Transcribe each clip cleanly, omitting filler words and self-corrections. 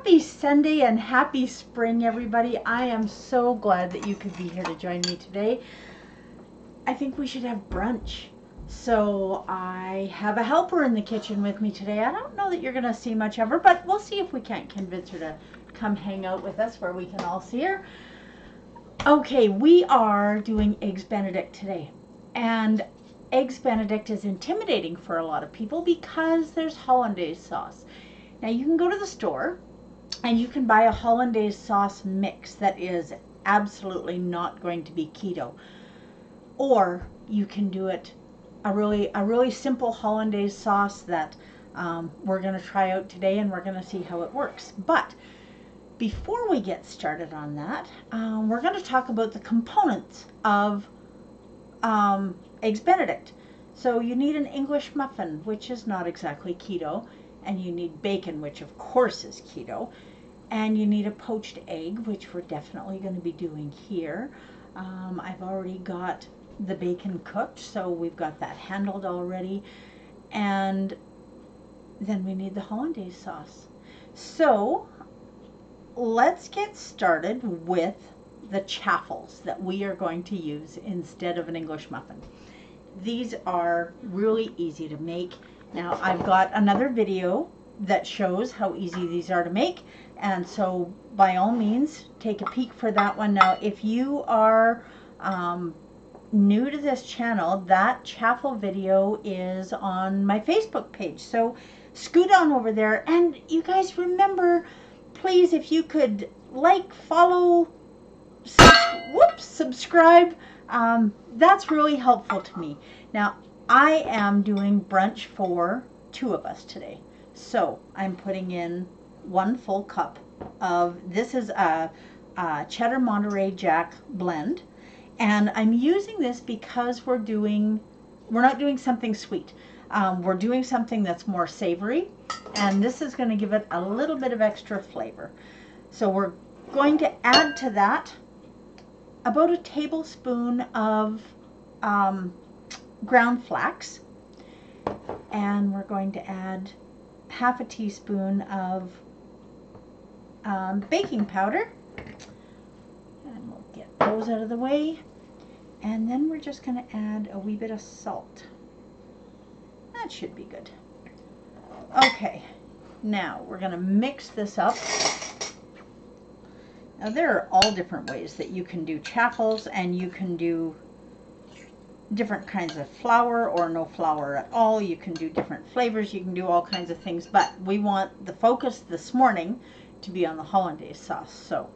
Happy Sunday and happy spring, everybody. I am so glad that you could be here to join me today. I think we should have brunch. So I have a helper in the kitchen with me today. I don't know that you're going to see much of her, but we'll see if we can't convince her to come hang out with us where we can all see her. Okay, we are doing Eggs Benedict today. And Eggs Benedict is intimidating for a lot of people because there's hollandaise sauce. Now you can go to the store and you can buy a hollandaise sauce mix that is absolutely not going to be keto. Or you can do it a really simple hollandaise sauce that we're going to try out today, and we're going to see how it works. But before we get started on that, we're going to talk about the components of Eggs Benedict. So you need an English muffin, which is not exactly keto, and you need bacon, which of course is keto, and you need a poached egg, which we're definitely going to be doing here. I've already got the bacon cooked, so we've got that handled already, and then we need the hollandaise sauce. So let's get started with the chaffles that we are going to use instead of an English muffin. These are really easy to make. Now I've got another video that shows how easy these are to make, and so by all means take a peek for that one. Now if you are new to this channel, that chaffle video is on my Facebook page, so scoot on over there. And you guys remember, please, if you could like, follow, subscribe, that's really helpful to me. Now I am doing brunch for 2 of us today, so I'm putting in 1 full cup of, this is a cheddar Monterey Jack blend, and I'm using this because we're not doing something sweet. We're doing something that's more savory, and this is going to give it a little bit of extra flavor. So we're going to add to that about a tablespoon of ground flax, and we're going to add half a teaspoon of baking powder, and we'll get those out of the way. And then we're just going to add a wee bit of salt. That should be good. Okay, now we're going to mix this up. Now there are all different ways that you can do chaffles, and you can do different kinds of flour or no flour at all. You can do different flavors. You can do all kinds of things, but we want the focus this morning to be on the hollandaise sauce, so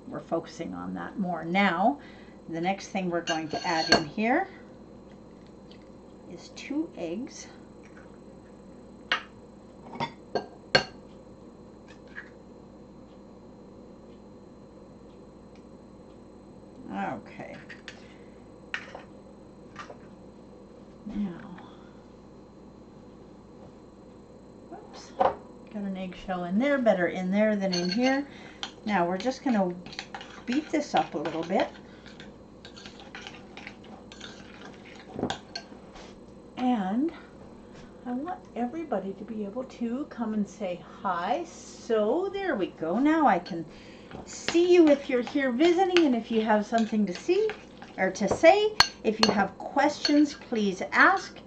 we're focusing on that more. Now the next thing we're going to add in here is 2 eggs. Okay. Now, whoops, got an eggshell in there, better in there than in here. Now we're just going to beat this up a little bit. And I want everybody to be able to come and say hi. So there we go. Now I can see you if you're here visiting, and if you have something to see or to say. If you have questions, please ask.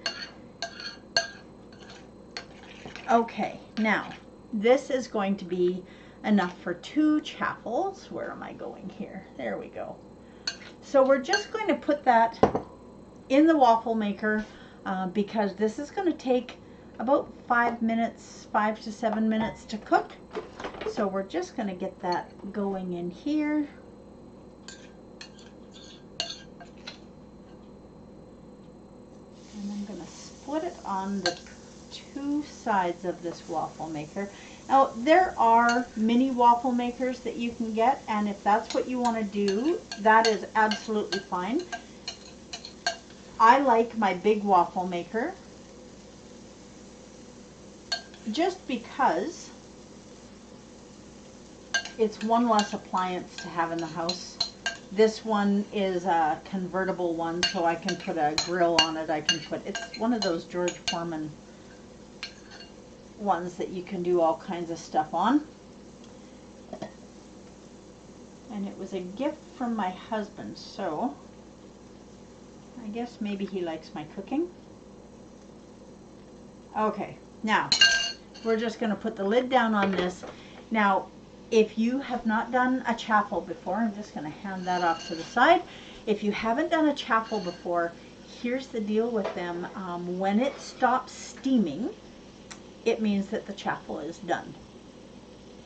Okay, now this is going to be enough for 2 chaffles. Where am I going here? There we go. So we're just going to put that in the waffle maker because this is going to take about 5 to 7 minutes to cook. So we're just going to get that going in here. And I'm going to split it on the 2 sides of this waffle maker. Now there are mini waffle makers that you can get, and if that's what you want to do, that is absolutely fine. I like my big waffle maker just because it's one less appliance to have in the house. This one is a convertible one, so I can put a grill on it. It's one of those George Foreman ones that you can do all kinds of stuff on. was a gift from my husband, so I guess maybe he likes my cooking. Okay, now we're just going to put the lid down on this. Now, if you have not done a chaffle before, I'm just going to hand that off to the side. If you haven't done a chaffle before, here's the deal with them. When it stops steaming, it means that the chaffle is done.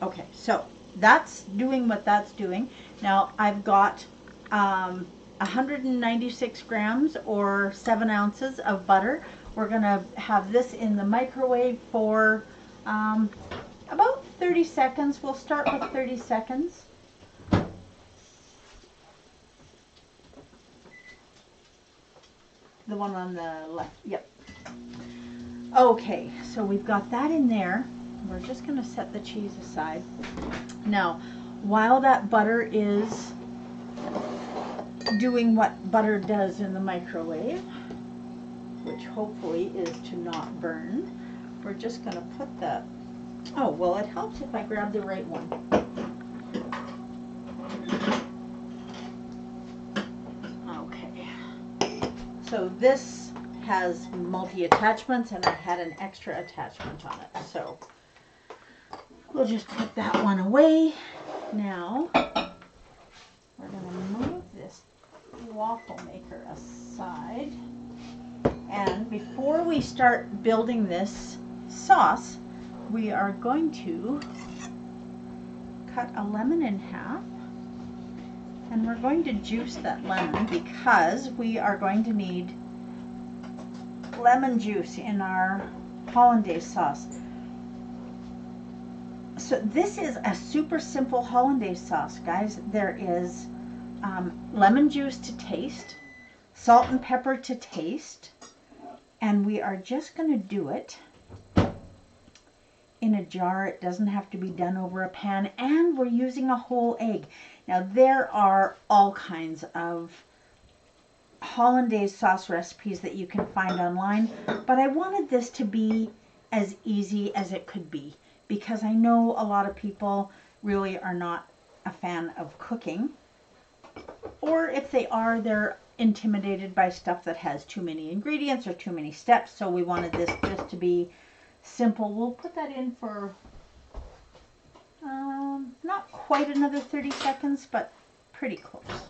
Okay, so that's doing what that's doing. Now I've got 196 grams or 7 ounces of butter. We're gonna have this in the microwave for about 30 seconds. We'll start with 30 seconds. The one on the left, yep. Okay, so we've got that in there. We're just going to set the cheese aside. Now, while that butter is doing what butter does in the microwave, which hopefully is to not burn, we're just going to put the, oh, well, it helps if I grab the right one. Okay. So this has multi-attachments, and I had an extra attachment on it. So we'll just put that one away. Now, we're going to move this waffle maker aside. And before we start building this sauce, we are going to cut a lemon in half. And we're going to juice that lemon because we are going to need lemon juice in our hollandaise sauce. So this is a super simple hollandaise sauce, guys. There is lemon juice to taste, salt and pepper to taste, and we are just going to do it in a jar. It doesn't have to be done over a pan, and we're using a whole egg. Now there are all kinds of hollandaise sauce recipes that you can find online, but I wanted this to be as easy as it could be because I know a lot of people really are not a fan of cooking, or if they are, they're intimidated by stuff that has too many ingredients or too many steps. So we wanted this just to be simple. We'll put that in for not quite another 30 seconds, but pretty close.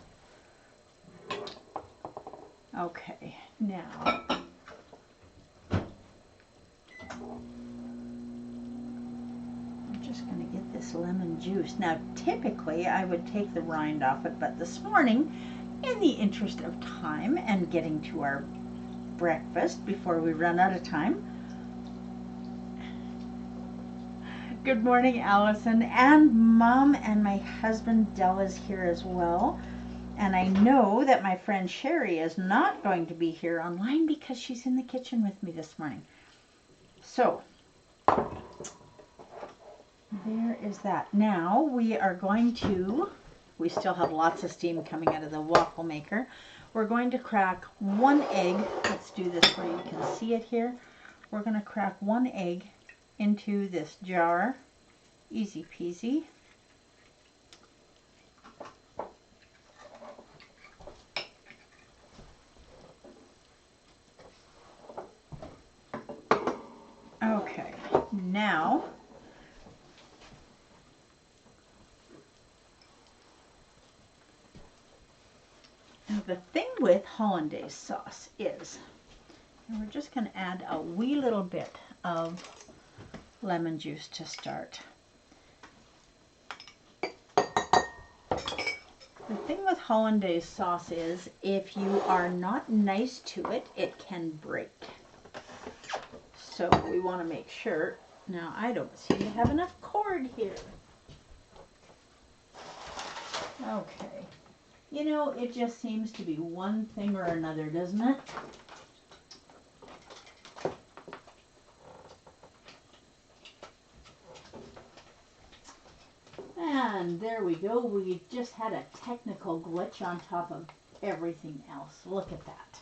Okay, now I'm just going to get this lemon juice. Now typically I would take the rind off it, but this morning, in the interest of time and getting to our breakfast before we run out of time. Good morning, Allison, and Mom and my husband Dell is here as well. And I know that my friend Sherry is not going to be here online because she's in the kitchen with me this morning. So, there is that. Now we are going to, we still have lots of steam coming out of the waffle maker. We're going to crack 1 egg. Let's do this where you can see it here. We're going to crack 1 egg into this jar. Easy peasy. Okay, now the thing with hollandaise sauce is, and we're just going to add a wee little bit of lemon juice to start. The thing with hollandaise sauce is if you are not nice to it, it can break. So we want to make sure. Now I don't seem to have enough cord here. Okay. You know, it just seems to be one thing or another, doesn't it? And there we go. We just had a technical glitch on top of everything else. Look at that.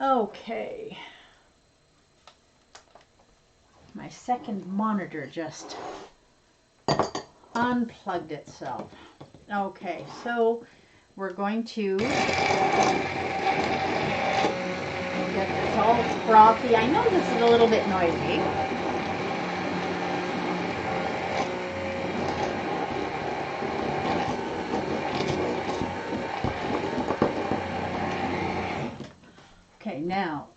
Okay. My second monitor just unplugged itself. Okay, so we're going to get this all frothy. I know this is a little bit noisy. Okay, now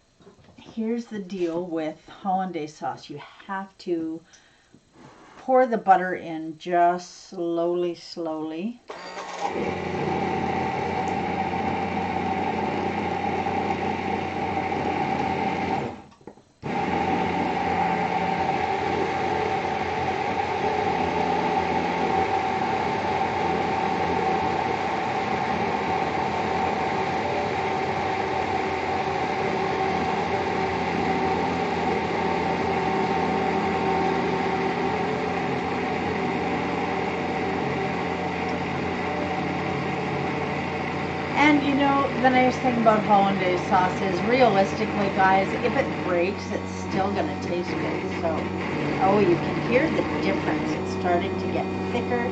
here's the deal with hollandaise sauce. You have to pour the butter in just slowly, slowly. And you know, the nice thing about hollandaise sauce is, realistically, guys, if it breaks, it's still going to taste good. So, oh, you can hear the difference. It's starting to get thicker.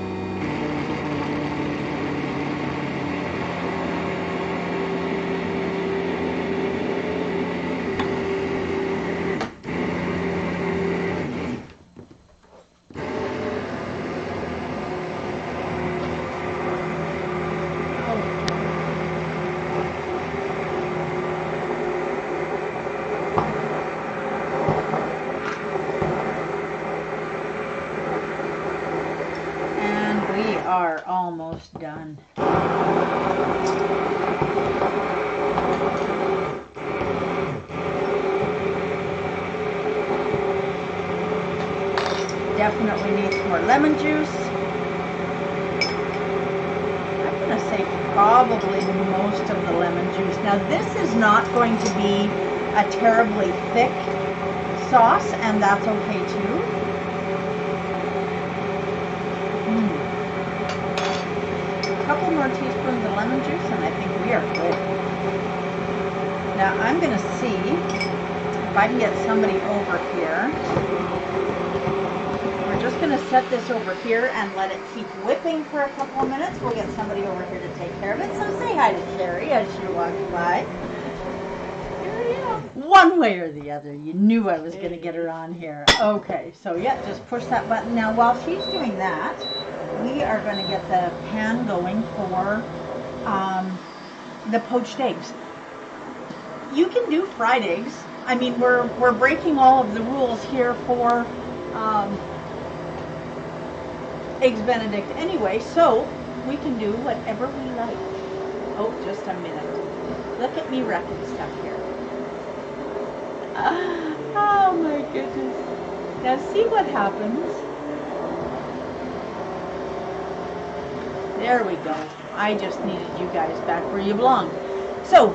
Are almost done. Definitely needs more lemon juice. I'm going to say probably most of the lemon juice. Now this is not going to be a terribly thick sauce, and that's okay too. Couple more teaspoons of lemon juice and I think we are good. Now I'm going to see if I can get somebody over here. We're just going to set this over here and let it keep whipping for a couple of minutes. We'll get somebody over here to take care of it. So say hi to Sherry as you're walking by. One way or the other, you knew I was going to get her on here. Okay, so yeah, just push that button. Now while she's doing that, we are going to get the pan going for the poached eggs. You can do fried eggs. I mean, we're breaking all of the rules here for Eggs Benedict anyway, so we can do whatever we like. Oh, just a minute. Look at me wrecking stuff here. Oh my goodness. Now see what happens. There we go. I just needed you guys back where you belong. So,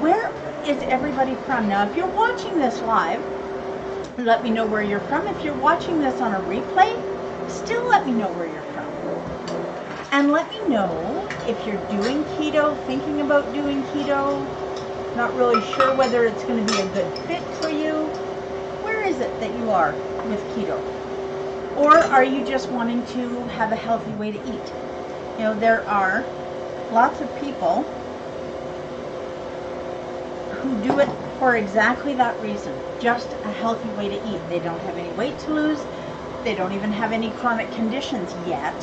where is everybody from? Now, if you're watching this live, let me know where you're from. If you're watching this on a replay, still let me know where you're from. And let me know if you're doing keto, thinking about doing keto, not really sure whether it's going to be a good fit for you. Where is it that you are with keto? Or are you just wanting to have a healthy way to eat? You know, there are lots of people who do it for exactly that reason, just a healthy way to eat. They don't have any weight to lose. They don't even have any chronic conditions yet.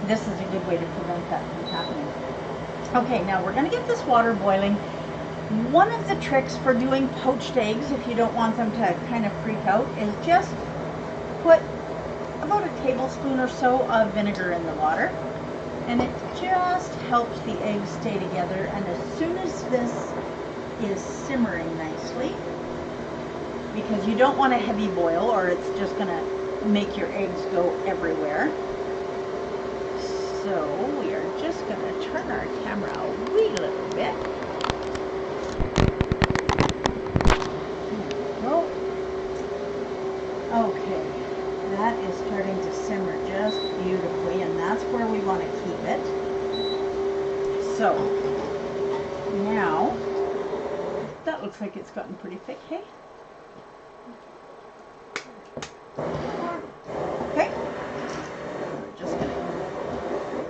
This is a good way to prevent that from happening. Okay, now we're going to get this water boiling. One of the tricks for doing poached eggs, if you don't want them to kind of freak out, is just put about a tablespoon or so of vinegar in the water, and it just helps the eggs stay together. And as soon as this is simmering nicely, because you don't want a heavy boil or it's just going to make your eggs go everywhere. So we are just going to turn our camera a wee little bit. Okay, that is starting to simmer just beautifully, and that's where we want to keep it. So, now, that looks like it's gotten pretty thick, hey? Okay. We're just gonna,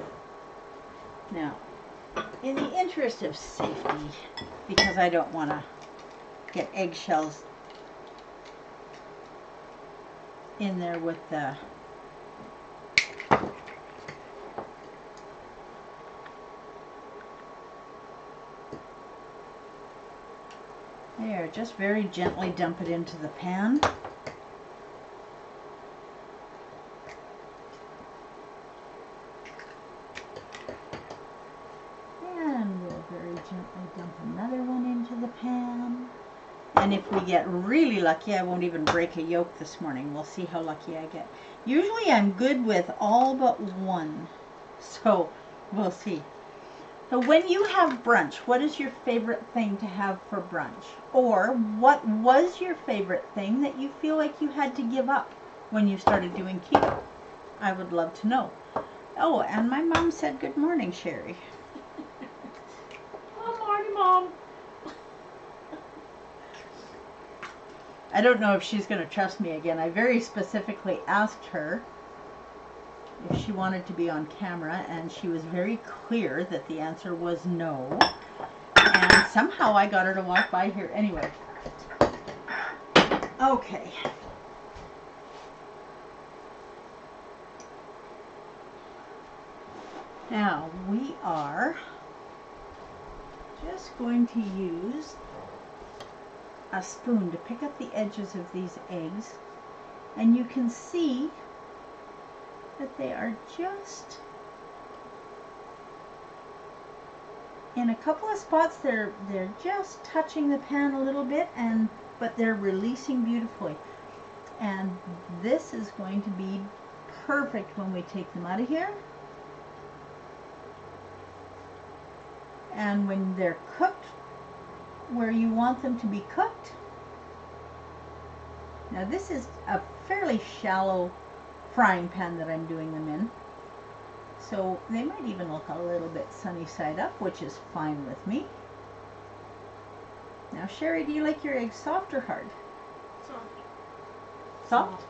now, in the interest of safety, because I don't want to get eggshells in there with the there, just very gently dump it into the pan. And we'll very gently dump another one into the pan. And if we get really lucky, I won't even break a yolk this morning. We'll see how lucky I get. Usually I'm good with all but one. So we'll see. So when you have brunch, what is your favorite thing to have for brunch? Or what was your favorite thing that you feel like you had to give up when you started doing keto? I would love to know. Oh, and my mom said good morning, Sherry. Good morning, Mom. I don't know if she's going to trust me again. I very specifically asked her if she wanted to be on camera, and she was very clear that the answer was no. And somehow I got her to walk by here anyway. Okay. Now we are just going to use a spoon to pick up the edges of these eggs, and you can see that they are just in a couple of spots. They're just touching the pan a little bit, but they're releasing beautifully. And this is going to be perfect when we take them out of here. And when they're cooked where you want them to be cooked. Now this is a fairly shallow frying pan that I'm doing them in, so they might even look a little bit sunny side up, which is fine with me. Now Sherry, do you like your eggs soft or hard? Soft. Soft?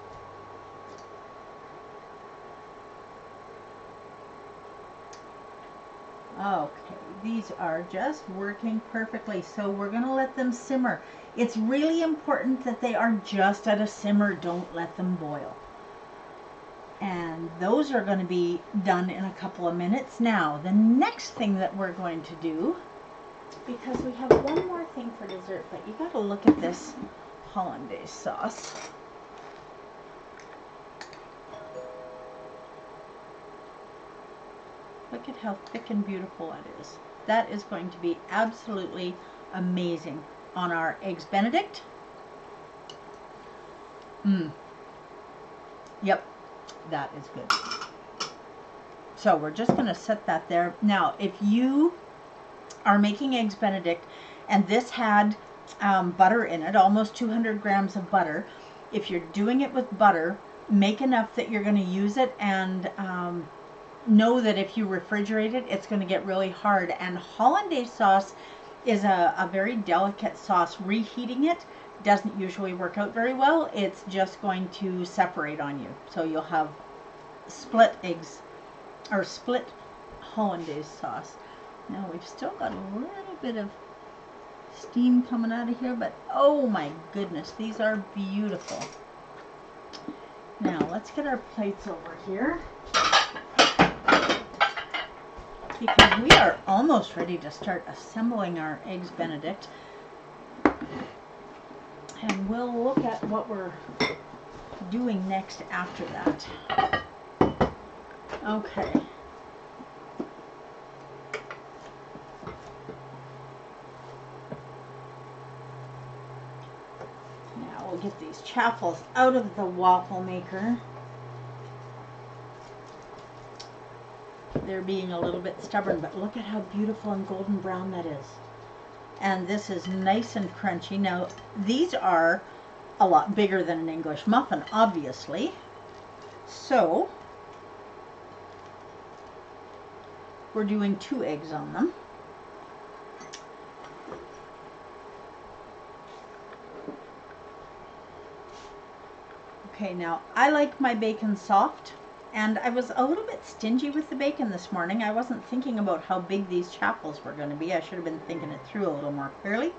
Okay, these are just working perfectly, so we're going to let them simmer. It's really important that they are just at a simmer. Don't let them boil. And those are going to be done in a couple of minutes. Now, the next thing that we're going to do, because we have one more thing for dessert, but you got to look at this hollandaise sauce. Look at how thick and beautiful it is. That is going to be absolutely amazing on our Eggs Benedict. Yep, that is good. So we're just going to set that there. Now, if you are making Eggs Benedict and this had butter in it, almost 200 grams of butter, if you're doing it with butter, make enough that you're going to use it, and know that if you refrigerate it, it's going to get really hard. And hollandaise sauce is a very delicate sauce. Reheating it doesn't usually work out very well. It's just going to separate on you. So you'll have split eggs, or split hollandaise sauce. Now we've still got a little bit of steam coming out of here, but oh my goodness, these are beautiful. Now let's get our plates over here, because we are almost ready to start assembling our Eggs Benedict. And we'll look at what we're doing next after that. Okay. Now we'll get these chaffles out of the waffle maker. They're being a little bit stubborn, but look at how beautiful and golden brown that is. And this is nice and crunchy. Now, these are a lot bigger than an English muffin, obviously. So, we're doing 2 eggs on them. Okay, now I like my bacon soft, and I was a little bit stingy with the bacon this morning. I wasn't thinking about how big these chapels were going to be. I should have been thinking it through a little more clearly.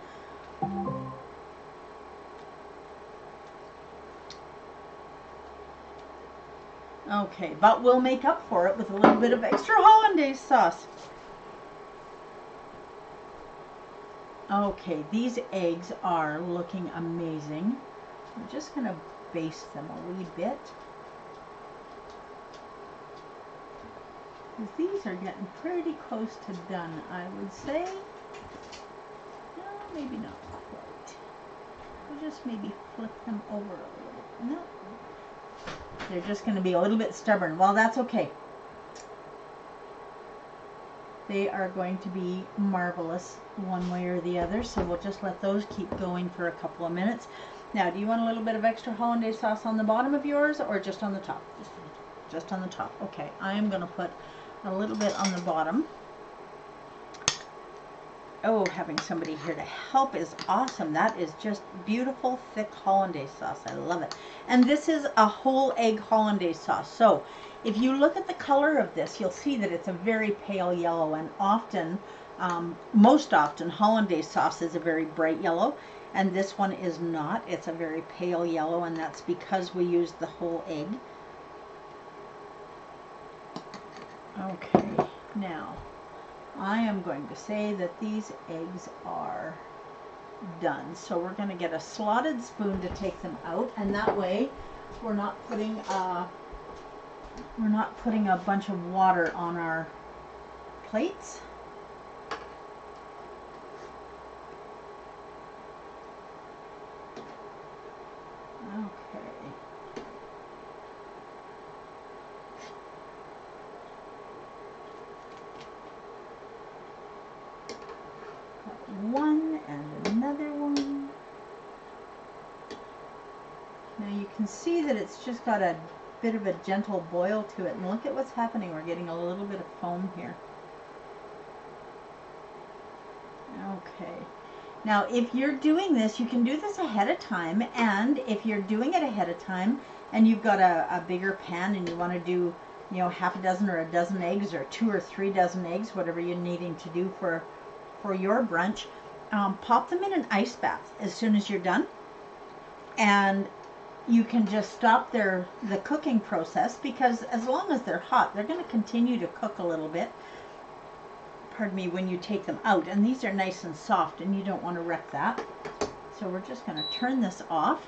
Okay, but we'll make up for it with a little bit of extra hollandaise sauce. Okay, these eggs are looking amazing. I'm just going to baste them a wee bit. These are getting pretty close to done, I would say. No, maybe not quite. We'll just maybe flip them over a little. No. They're just going to be a little bit stubborn. Well, that's okay. They are going to be marvelous one way or the other, so we'll just let those keep going for a couple of minutes. Now, do you want a little bit of extra hollandaise sauce on the bottom of yours or just on the top? Just on the top. Okay, I am going to put a little bit on the bottom. Oh, having somebody here to help is awesome. That is just beautiful, thick hollandaise sauce. I love it. And this is a whole egg hollandaise sauce. So if you look at the color of this, you'll see that it's a very pale yellow, and often, most often, hollandaise sauce is a very bright yellow, and this one is not. It's a very pale yellow, and that's because we used the whole egg. Okay, now I am going to say that these eggs are done. So we're going to get a slotted spoon to take them out, and that way we're not putting a bunch of water on our plates. Okay. One and another one. Now you can see that it's just got a bit of a gentle boil to it, and look at what's happening. We're getting a little bit of foam here. Okay. Now if you're doing this, you can do this ahead of time, and if you're doing it ahead of time and you've got a bigger pan and you want to do, you know, half a dozen or a dozen eggs or 2 or 3 dozen eggs, whatever you're needing to do for your brunch, pop them in an ice bath as soon as you're done, and you can just stop the cooking process, because as long as they're hot, they're going to continue to cook a little bit, pardon me, when you take them out, and these are nice and soft and you don't want to wreck that. So we're just going to turn this off,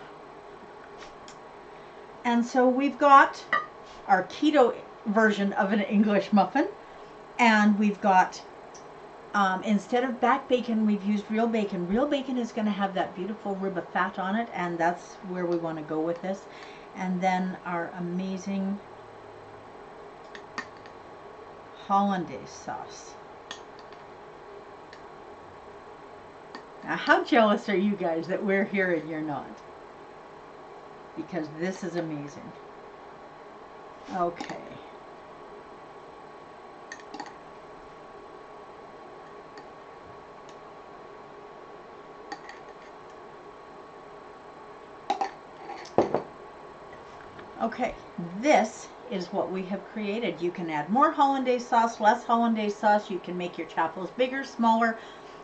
and so we've got our keto version of an English muffin, and we've got instead of back bacon, we've used real bacon. Real bacon is going to have that beautiful rib of fat on it, and that's where we want to go with this. And then our amazing hollandaise sauce. Now, how jealous are you guys that we're here and you're not? Because this is amazing. Okay. Okay, this is what we have created. You can add more hollandaise sauce, less hollandaise sauce. You can make your chapels bigger, smaller,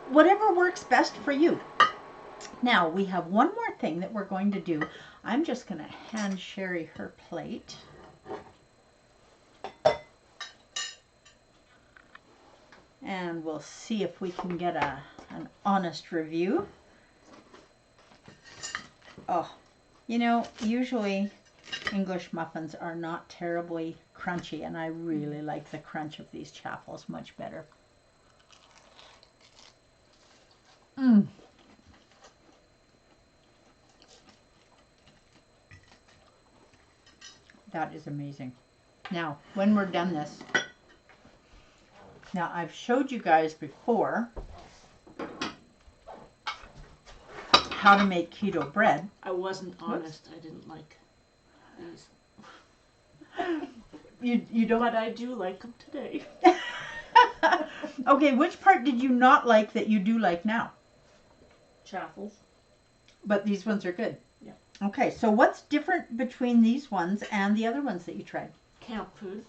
whatever works best for you. Now, we have one more thing that we're going to do. I'm just going to hand Sherry her plate. And we'll see if we can get an honest review. Oh, you know, usually English muffins are not terribly crunchy, and I really like the crunch of these chapels much better. That is amazing. Now, when we're done this, now I've showed you guys before how to make keto bread. I wasn't honest. I didn't like these. You don't? But I do like them today. Okay, which part did you not like that you do like now? Chapels. But these ones are good. Yeah. Okay, so what's different between these ones and the other ones that you tried? Camp food.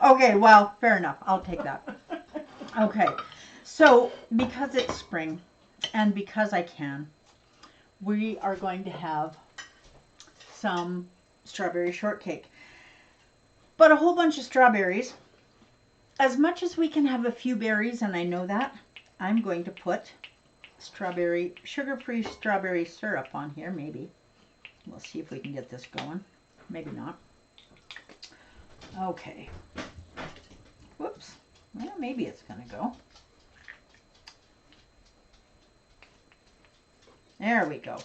Okay, well, fair enough. I'll take that. Okay, so because it's spring and because I can, we are going to have some strawberry shortcake. But a whole bunch of strawberries. As much as we can have a few berries, and I know that, I'm going to put strawberry, sugar-free strawberry syrup on here, maybe. We'll see if we can get this going. Maybe not. Okay. Whoops. Well, maybe it's going to go. There we go.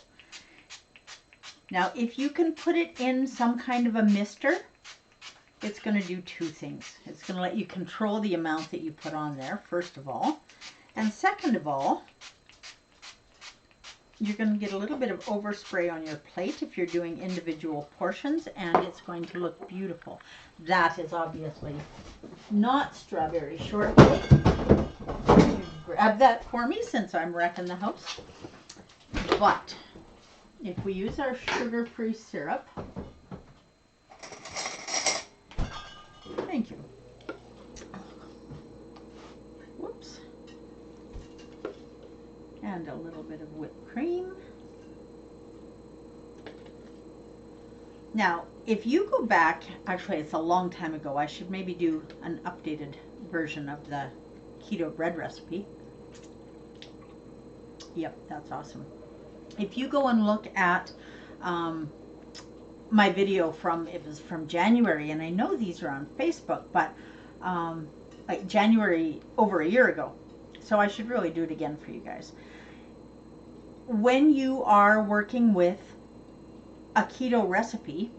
Now, if you can put it in some kind of a mister, it's going to do two things. It's going to let you control the amount that you put on there, first of all. And second of all, you're going to get a little bit of overspray on your plate if you're doing individual portions, and it's going to look beautiful. That is obviously not strawberry shortcake. Grab that for me since I'm wrecking the house. But if we use our sugar-free syrup, thank you. Whoops. And a little bit of whipped cream. Now, if you go back, actually it's a long time ago, I should maybe do an updated version of the keto bread recipe. Yep, that's awesome. If you go and look at my video it was from January, and I know these are on Facebook, but like January over a year ago. So I should really do it again for you guys. When you are working with a keto recipe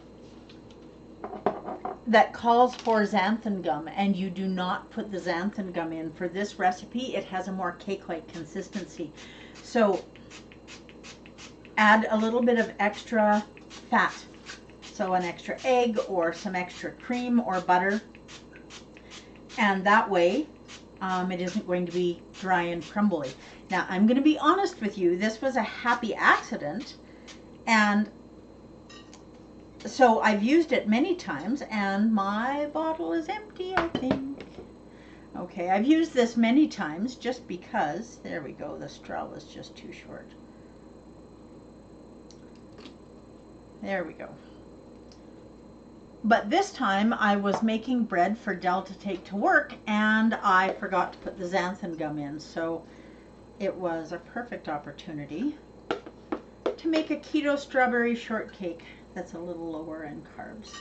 that calls for xanthan gum and you do not put the xanthan gum in for this recipe, it has a more cake-like consistency. So add a little bit of extra fat. So an extra egg or some extra cream or butter. And that way it isn't going to be dry and crumbly. Now, I'm going to be honest with you. This was a happy accident. And so I've used it many times, and my bottle is empty, I think. Okay, I've used this many times just because, there we go, the straw was just too short. There we go. But this time I was making bread for Dell to take to work, and I forgot to put the xanthan gum in, so it was a perfect opportunity to make a keto strawberry shortcake that's a little lower in carbs.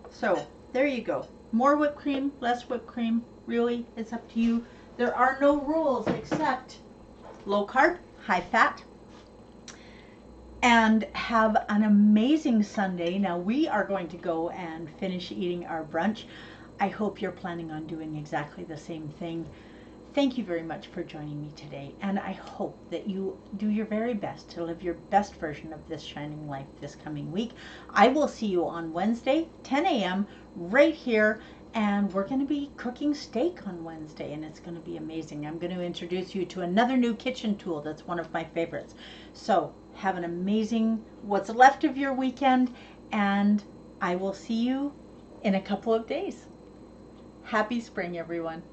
So there you go. More whipped cream, less whipped cream, really, it's up to you. There are no rules except low carb, high fat, and have an amazing Sunday. Now we are going to go and finish eating our brunch. I hope you're planning on doing exactly the same thing. Thank you very much for joining me today, and I hope that you do your very best to live your best version of this shining life this coming week. I will see you on Wednesday, 10 a.m. right here, and we're going to be cooking steak on Wednesday, and it's going to be amazing. I'm going to introduce you to another new kitchen tool that's one of my favorites. So have an amazing what's left of your weekend, and I will see you in a couple of days. Happy spring, everyone.